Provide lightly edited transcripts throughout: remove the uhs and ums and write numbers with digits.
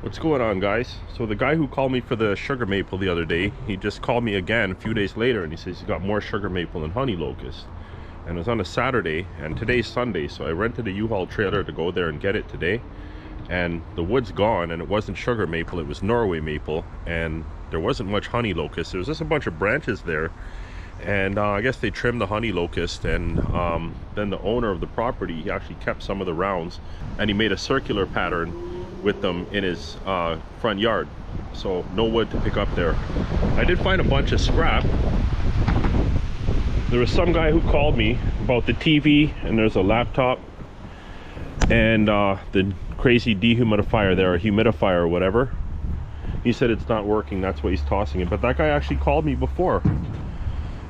What's going on, guys? So the guy who called me for the sugar maple the other day, he just called me again a few days later and he says he's got more sugar maple and honey locust. And it was on a Saturday and today's Sunday, so I rented a U-Haul trailer to go there and get it today. And the wood's gone and it wasn't sugar maple, it was Norway maple, and there wasn't much honey locust. There was just a bunch of branches there, and I guess they trimmed the honey locust, and then the owner of the property, he actually kept some of the rounds and he made a circular pattern with them in his front yard, so no wood to pick up there. I did find a bunch of scrap. There was some guy who called me about the TV, and there's a laptop and the crazy dehumidifier there, or humidifier or whatever. He said it's not working, that's why he's tossing it. But that guy actually called me before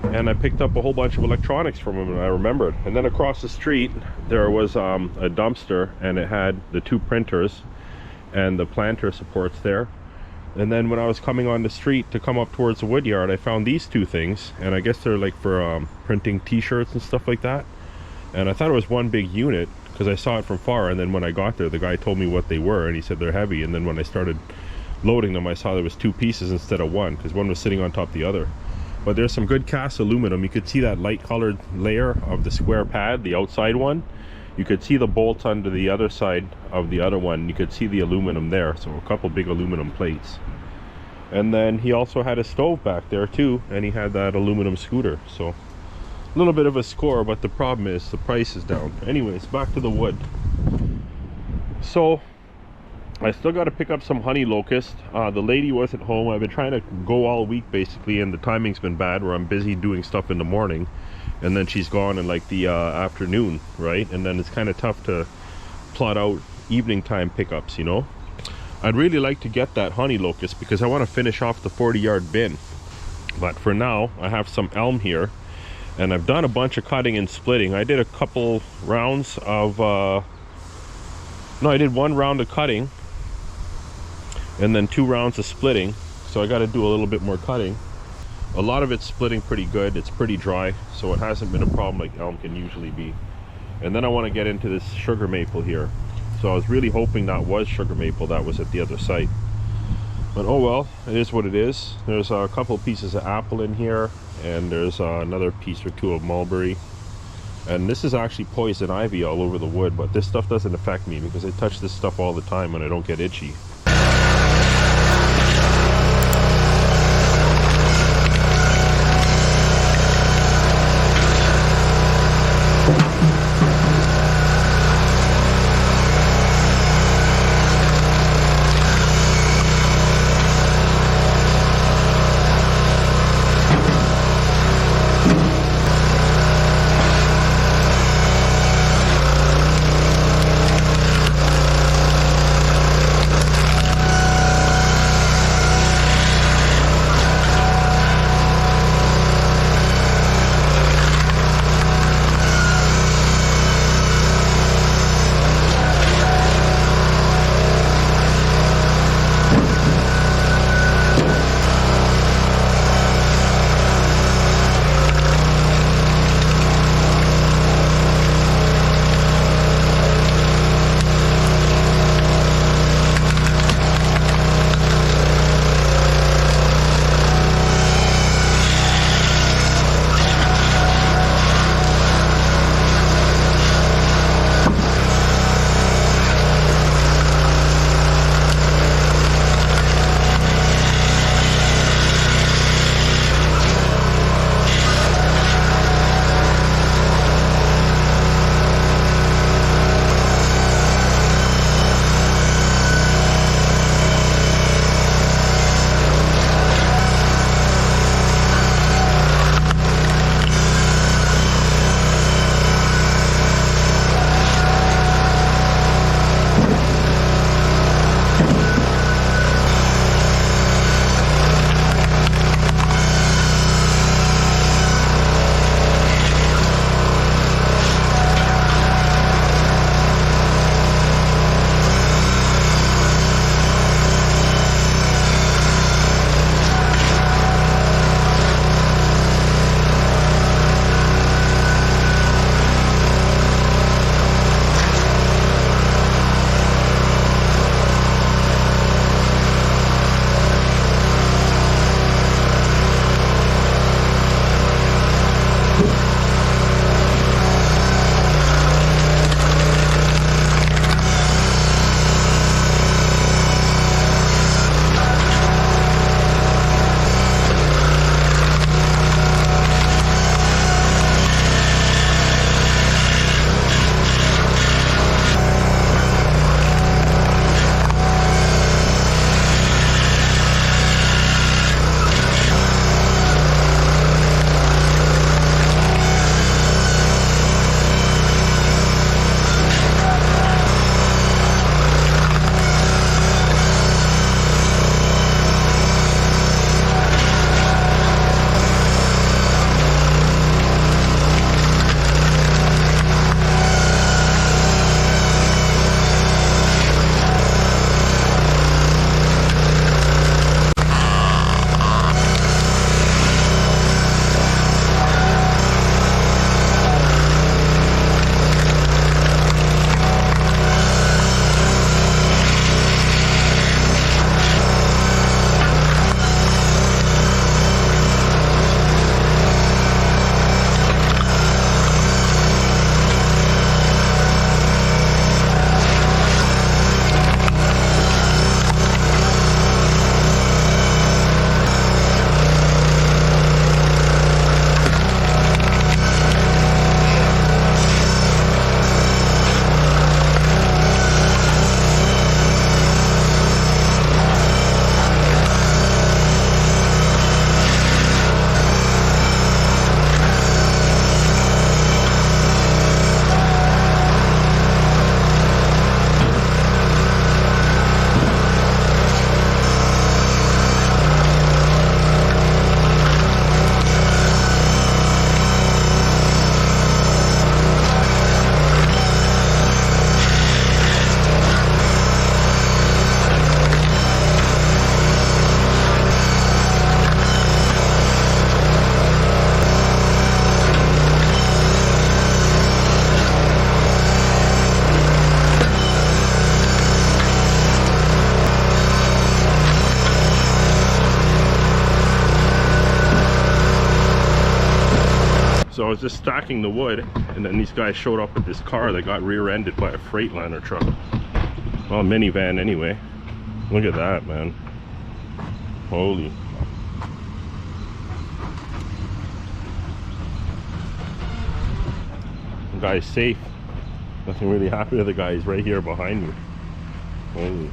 and I picked up a whole bunch of electronics from him, and I remembered. And then across the street there was a dumpster, and it had the two printers and the planter supports there. And then when I was coming on the street to come up towards the wood yard, I found these two things, and I guess they're like for printing t-shirts and stuff like that. And I thought it was one big unit because I saw it from far, and then when I got there the guy told me what they were and he said they're heavy. And then when I started loading them, I saw there was two pieces instead of one, because one was sitting on top of the other. But there's some good cast aluminum. You could see that light colored layer of the square pad, the outside one. You could see the bolts under the other side of the other one. You could see the aluminum there, so a couple big aluminum plates. And then he also had a stove back there too, and he had that aluminum scooter. So a little bit of a score, but the problem is the price is down. Anyways, back to the wood. So I still got to pick up some honey locust. The lady wasn't home. I've been trying to go all week basically, and the timing's been bad where I'm busy doing stuff in the morning and then she's gone in like the afternoon, right? And then it's kind of tough to plot out evening time pickups, you know. I'd really like to get that honey locust because I want to finish off the 40-yard bin, but for now I have some elm here, and I've done a bunch of cutting and splitting. I did a couple rounds of I did one round of cutting and then 2 rounds of splitting, so I got to do a little bit more cutting. A lot of it's splitting pretty good. It's pretty dry, so it hasn't been a problem like elm can usually be. And then I want to get into this sugar maple here. So I was really hoping that was sugar maple that was at the other site. But oh well, it is what it is. There's a couple pieces of apple in here, and there's another piece or two of mulberry. And this is actually poison ivy all over the wood, but this stuff doesn't affect me because I touch this stuff all the time and I don't get itchy. So I was just stacking the wood, and then these guys showed up with this car that got rear-ended by a Freightliner truck. Well, a minivan anyway. Look at that, man. Holy. The guy's safe. Nothing really happened to the guy. He's right here behind me. Holy.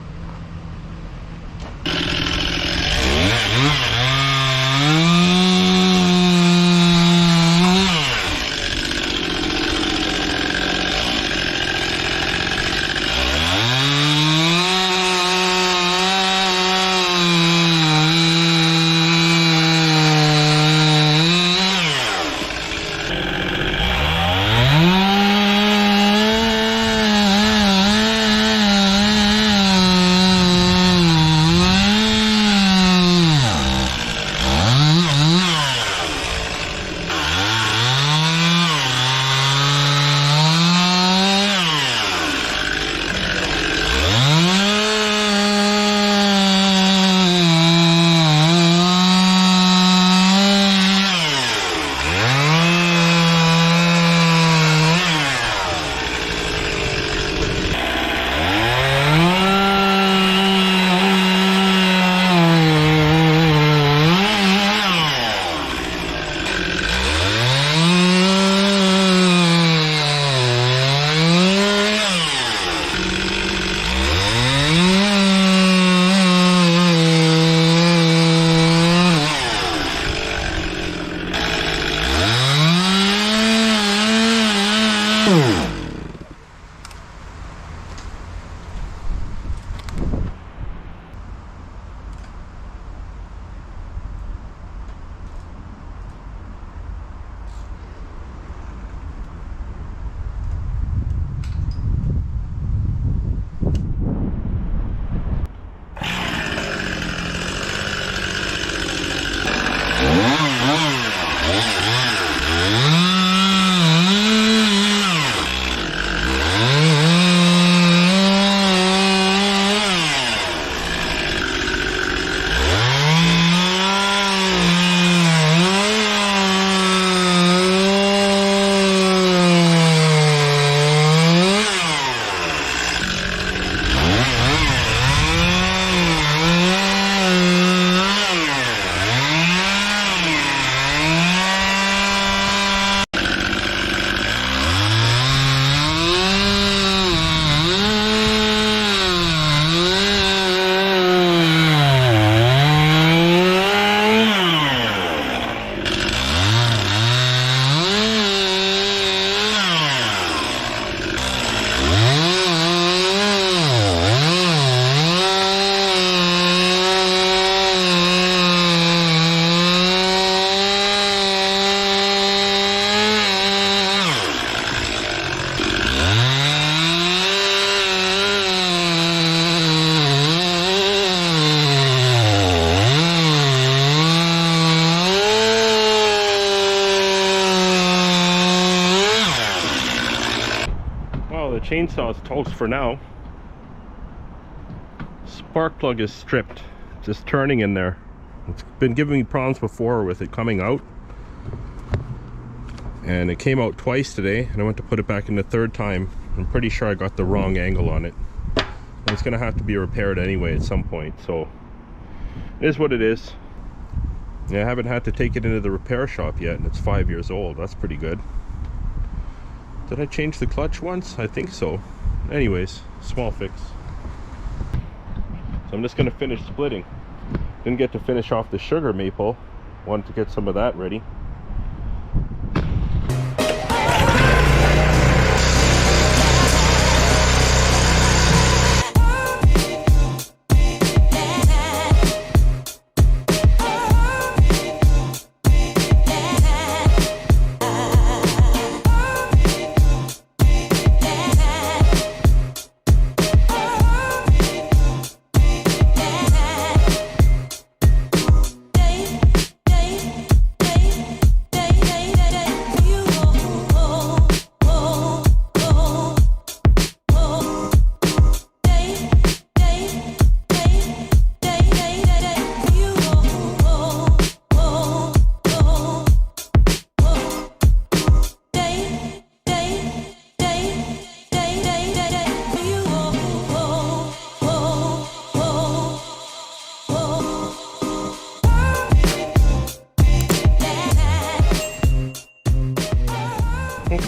Chainsaw is toast for now. Spark plug is stripped, just turning in there. It's been giving me problems before with it coming out, and it came out twice today, and I went to put it back in the third time. I'm pretty sure I got the wrong angle on it, and it's gonna have to be repaired anyway at some point, so it is what it is. Yeah, I haven't had to take it into the repair shop yet, and it's 5 years old. That's pretty good. Did I change the clutch once? I think so. Anyways, small fix. So I'm just gonna finish splitting. Didn't get to finish off the sugar maple. Wanted to get some of that ready.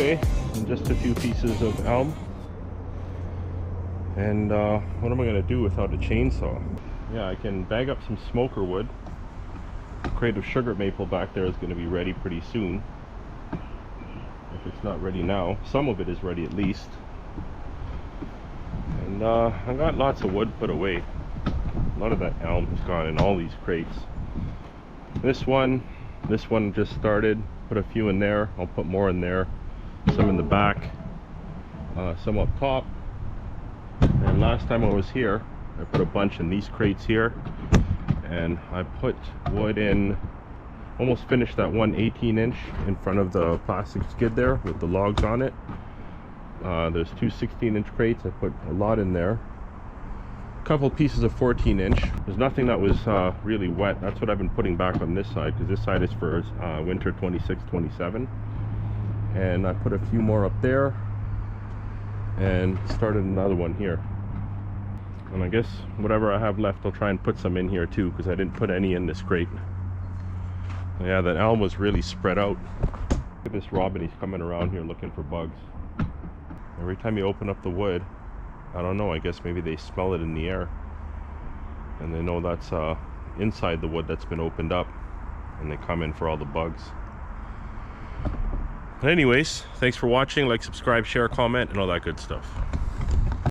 okay, and just a few pieces of elm. And what am I gonna do without a chainsaw? Yeah, I can bag up some smoker wood. A crate of sugar maple back there is going to be ready pretty soon. If it's not ready now, some of it is ready at least. And I got lots of wood put away. A lot of that elm is gone in all these crates. This one just started. Put a few in there. I'll put more in there. Some in the back. Some up top. And last time I was here, I put a bunch in these crates here. And I put wood in, almost finished that one 18-inch in front of the plastic skid there with the logs on it. There's two 16-inch crates. I put a lot in there. A couple pieces of 14-inch. There's nothing that was really wet. That's what I've been putting back on this side, because this side is for winter 26-27. And I put a few more up there and started another one here. And I guess whatever I have left, I'll try and put some in here too, because I didn't put any in this crate. Yeah, that elm was really spread out. Look at this robin, he's coming around here looking for bugs. Every time you open up the wood, I don't know, I guess maybe they smell it in the air. And they know that's inside the wood that's been opened up. And they come in for all the bugs. But anyways, thanks for watching. Like, subscribe, share, comment, and all that good stuff.